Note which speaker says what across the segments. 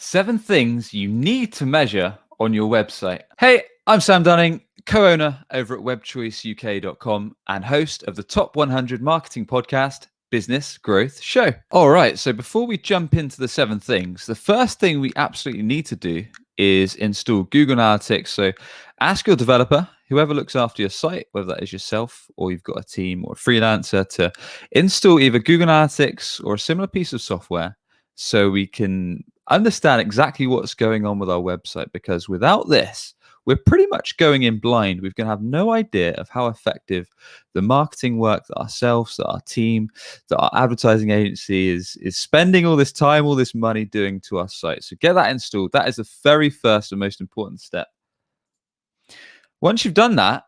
Speaker 1: 7 things you need to measure on your website. Hey, I'm Sam Dunning, co-owner over at webchoiceuk.com and host of the Top 100 Marketing Podcast, Business Growth Show. All right, so before we jump into the 7 things, the first thing we absolutely need to do is install Google Analytics. So ask your developer, whoever looks after your site, whether that is yourself or you've got a team or a freelancer, to install either Google Analytics or a similar piece of software so we can understand exactly what's going on with our website. Because without this, we're pretty much going in blind. We're going to have no idea of how effective the marketing work that ourselves, that our team, that our advertising agency is spending all this time, all this money doing to our site. So get that installed. That is the very first and most important step. Once you've done that,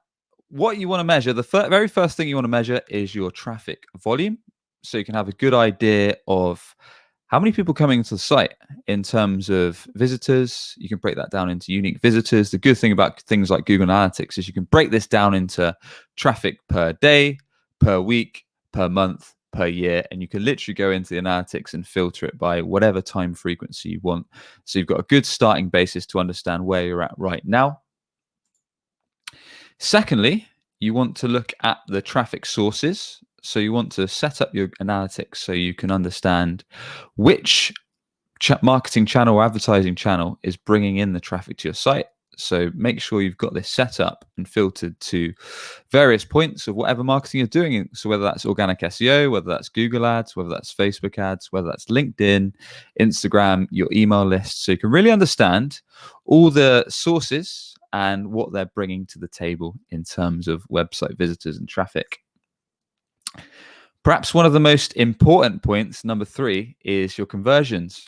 Speaker 1: what you want to measure, the very first thing you want to measure is your traffic volume. So you can have a good idea of how many people coming to the site in terms of visitors. You can break that down into unique visitors. The good thing about things like Google Analytics is you can break this down into traffic per day, per week, per month, per year, and you can literally go into the analytics and filter it by whatever time frequency you want. So you've got a good starting basis to understand where you're at right now. Secondly, you want to look at the traffic sources. So you want to set up your analytics so you can understand which marketing channel or advertising channel is bringing in the traffic to your site. So make sure you've got this set up and filtered to various points of whatever marketing you're doing. So whether that's organic SEO, whether that's Google ads, whether that's Facebook ads, whether that's LinkedIn, Instagram, your email list. So you can really understand all the sources and what they're bringing to the table in terms of website visitors and traffic. Perhaps one of the most important points, number 3, is your conversions.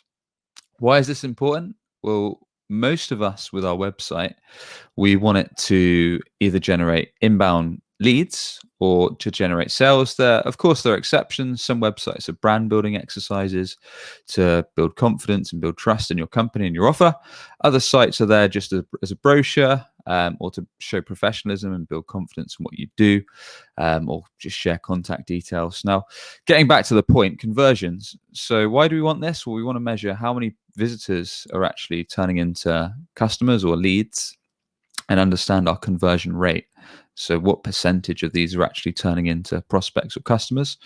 Speaker 1: Why is this important? Well, most of us with our website, we want it to either generate inbound leads or to generate sales. Of course, there are exceptions. Some websites are brand building exercises to build confidence and build trust in your company and your offer. Other sites are there just as a brochure, or to show professionalism and build confidence in what you do, or just share contact details. Now, getting back to the point, conversions. So why do we want this? Well, we want to measure how many visitors are actually turning into customers or leads and understand our conversion rate. So what percentage of these are actually turning into prospects or customers?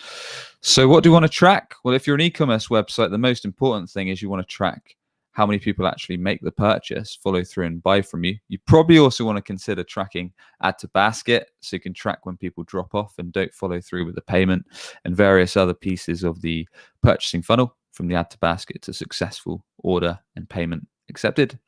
Speaker 1: So what do we want to track? Well, if you're an e-commerce website, the most important thing is you want to track how many people actually make the purchase, follow through and buy from you. You probably also want to consider tracking add to basket, so you can track when people drop off and don't follow through with the payment, and various other pieces of the purchasing funnel from the add to basket to successful order and payment accepted.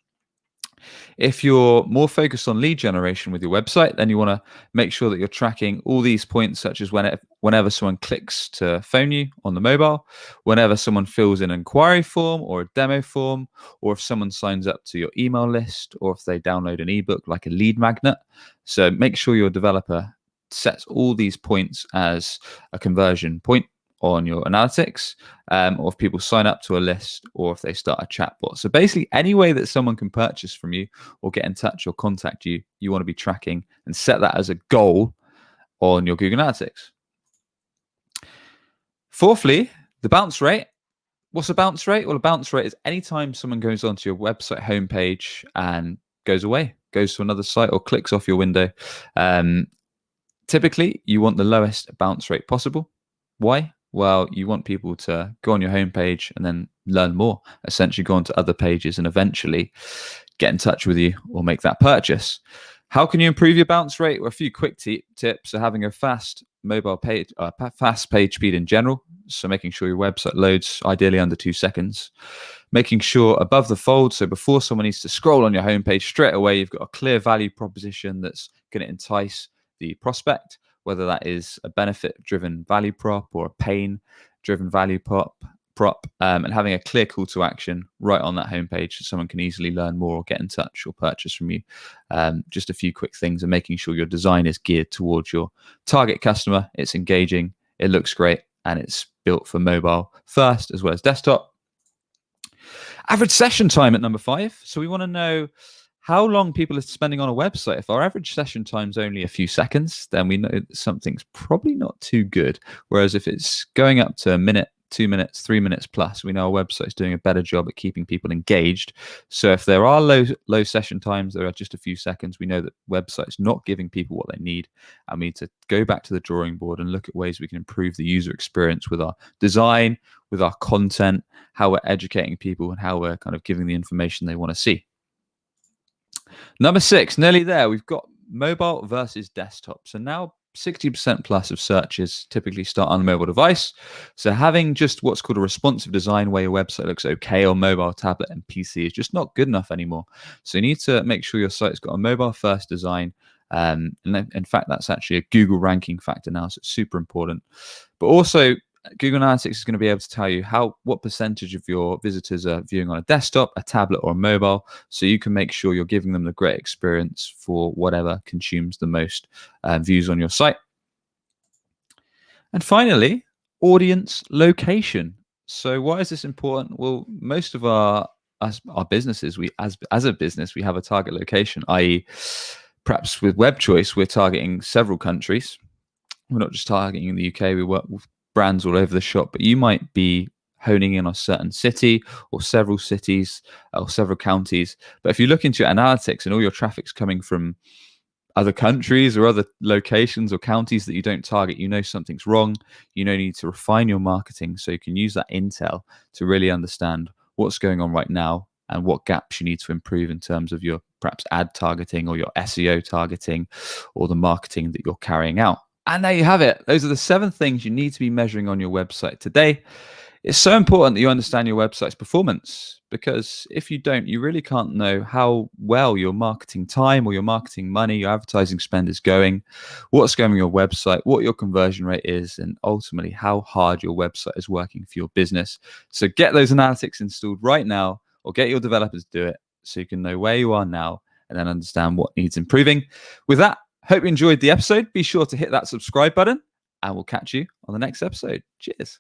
Speaker 1: If you're more focused on lead generation with your website, then you want to make sure that you're tracking all these points, such as whenever someone clicks to phone you on the mobile, whenever someone fills in an inquiry form or a demo form, or if someone signs up to your email list, or if they download an ebook like a lead magnet. So make sure your developer sets all these points as a conversion point on your analytics, or if people sign up to a list, or if they start a chatbot. So basically any way that someone can purchase from you or get in touch or contact you, you want to be tracking and set that as a goal on your Google Analytics. Fourthly, the bounce rate. What's a bounce rate? Well, a bounce rate is anytime someone goes onto your website homepage and goes away, goes to another site or clicks off your window. Typically, you want the lowest bounce rate possible. Why? Well, you want people to go on your homepage and then learn more, essentially go on to other pages and eventually get in touch with you or make that purchase. How can you improve your bounce rate? Well, a few quick tips are having a fast mobile page, fast page speed in general. So making sure your website loads ideally under 2 seconds. Making sure above the fold, so before someone needs to scroll on your homepage, straight away you've got a clear value proposition that's going to entice the prospect, whether that is a benefit-driven value prop or a pain-driven value prop, and having a clear call to action right on that homepage so someone can easily learn more or get in touch or purchase from you. Just a few quick things, and making sure your design is geared towards your target customer. It's engaging, it looks great, and it's built for mobile first as well as desktop. Average session time at number 5. So we want to know how long people are spending on a website. If our average session time is only a few seconds, then we know that something's probably not too good. Whereas if it's going up to a minute, 2 minutes, 3 minutes plus, we know our website's doing a better job at keeping people engaged. So if there are low session times, there are just a few seconds, we know that website's not giving people what they need, and we need to go back to the drawing board and look at ways we can improve the user experience with our design, with our content, how we're educating people, and how we're kind of giving the information they want to see. Number 6, nearly there. We've got mobile versus desktop. So now 60% plus of searches typically start on a mobile device. So having just what's called a responsive design where your website looks okay on mobile, tablet, and PC is just not good enough anymore. So you need to make sure your site's got a mobile first design. And in fact, that's actually a Google ranking factor now, so it's super important. But also, Google Analytics is going to be able to tell you what percentage of your visitors are viewing on a desktop, a tablet, or a mobile, so you can make sure you're giving them the great experience for whatever consumes the most views on your site. And finally, audience location. So why is this important? Well, most of our businesses, as a business, we have a target location, i.e., perhaps with Web Choice, we're targeting several countries. We're not just targeting the UK. We work with brands all over the shop, but you might be honing in on a certain city or several cities or several counties. But if you look into your analytics and all your traffic's coming from other countries or other locations or counties that you don't target, you know something's wrong. You need to refine your marketing so you can use that intel to really understand what's going on right now and what gaps you need to improve in terms of your perhaps ad targeting or your SEO targeting or the marketing that you're carrying out. And there you have it. Those are the 7 things you need to be measuring on your website today. It's so important that you understand your website's performance, because if you don't, you really can't know how well your marketing time or your marketing money, your advertising spend is going, what's going on your website, what your conversion rate is, and ultimately how hard your website is working for your business. So get those analytics installed right now, or get your developers to do it so you can know where you are now and then understand what needs improving. With that, hope you enjoyed the episode. Be sure to hit that subscribe button, and we'll catch you on the next episode. Cheers.